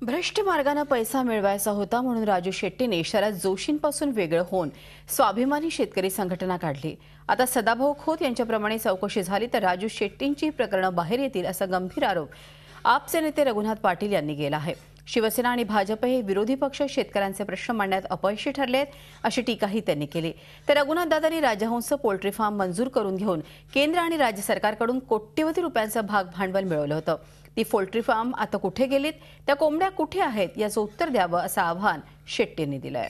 भ्रष्ट मार्गाने पैसा मिळवायचा होता म्हणून राजू शेट्टीने शरद जोशींपासून वेगळं होऊन स्वाभिमानी शेतकरी संघटना काढली। आता सदाभाऊ खोत यांच्याप्रमाणे चौकशी झाली तर राजू शेट्टींची प्रकरणं बाहेर येतील असा गंभीर आरोप आपचे नेते रघुनाथ पाटील यांनी केला आहे। शिवसेना आणि भाजप हे विरोधी पक्ष शेतकऱ्यांचे प्रश्न मांडण्यात अपयशी ठरले आहेत अशी टीकाही त्यांनी केली। तर रघुनाथ दादांनी राजहंस पोल्ट्री फार्म मंजूर करून घेऊन केंद्र आणि राज्य सरकारकडून कोट्यवधी रुपयांचं भाग भांडवल मिळवलं होतं। ती पोल्ट्री फार्म आता कुठे गेलीत, त्या कोंबड्या कुठे आहेत याचं उत्तर द्यावं असं आव्हान शेट्टींनी दिलंय।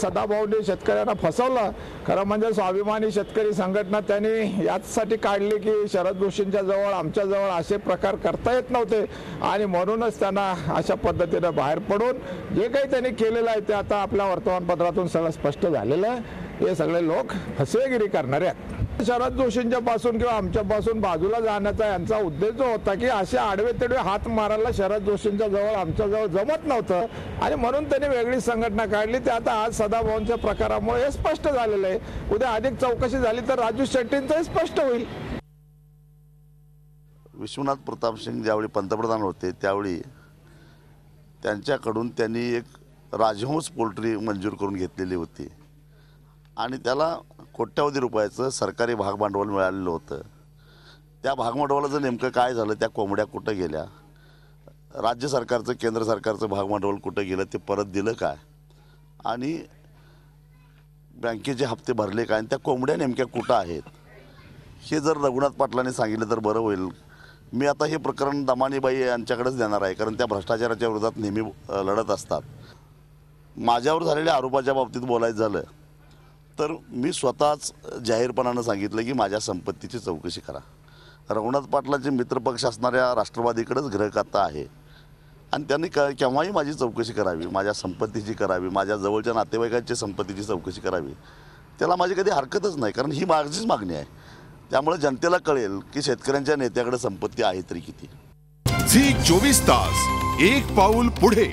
सदाभाऊने शेतकऱ्यांना फसवलं। खरं म्हणजे स्वाभिमानी शेतकरी संघटना त्यांनी यासाठी काढली की शरद जोशींच्या जवळ आमच्या जवळ असे प्रकार करता येत नव्हते आणि म्हणूनच त्यांना अशा पद्धतीने बाहेर पडून जे काही त्यांनी केलेलं आहे ते आता आपल्या वर्तमानपत्रातून सगळं स्पष्ट झालेलं आहे। हे सगळे लोक फसवेगिरी करणारे आहेत। शरद जोशींच्या पासून किंवा आमच्या पासून बाजूला जाण्याचा यांचा उद्देश जो होता की असे आडवे तेडवे हात मारायला शरद जोशींच्या जवळ आमच्या जवळ जमत नव्हतं आणि म्हणून त्यांनी वेगळी संघटना काढली। ते आता आज सदाभाऊंच्या प्रकारामुळे हे स्पष्ट झालेलं आहे। उद्या अधिक चौकशी झाली तर राजू शेट्टींचंही स्पष्ट होईल। विश्वनाथ प्रताप सिंग ज्यावेळी पंतप्रधान होते त्यावेळी त्यांच्याकडून त्यांनी एक राजहंस पोल्ट्री मंजूर करून घेतलेली होती आणि त्याला कोट्यवधी रुपयाचं सरकारी भागभांडवल मिळालेलं होतं। त्या भागभांडवलाचं नेमकं काय झालं, त्या कोंबड्या कुठं गेल्या, राज्य सरकारचं केंद्र सरकारचं भागभांडवल कुठं गेलं, ते परत दिलं काय आणि बँकेचे हप्ते भरले काय आणि त्या कोंबड्या नेमक्या कुठं आहेत हे जर रघुनाथ पाटलांनी सांगितलं तर बरं होईल। मी आता हे प्रकरण दमानीबाई यांच्याकडेच देणार आहे कारण त्या भ्रष्टाचाराच्या विरोधात नेहमी लढत असतात। माझ्यावर झालेल्या आरोपाच्या बाबतीत बोलायचं झालं तर मी स्वतःच जाहीरपणानं सांगितलं की माझ्या संपत्तीची चौकशी करा। रघुनाथ पाटलांचे मित्रपक्ष असणाऱ्या राष्ट्रवादीकडेच ग्रहखातं आहे आणि त्यांनी केव्हाही माझी चौकशी करावी, माझ्या संपत्तीची करावी, माझ्या जवळच्या नातेवाईकांची संपत्तीची चौकशी करावी, त्याला माझी कधी हरकतच नाही कारण ही माझीच मागणी आहे। त्यामुळे जनतेला कळेल की शेतकऱ्यांच्या नेत्याकडे संपत्ती आहे तरी किती। झी 24 तास एक पाऊल पुढे।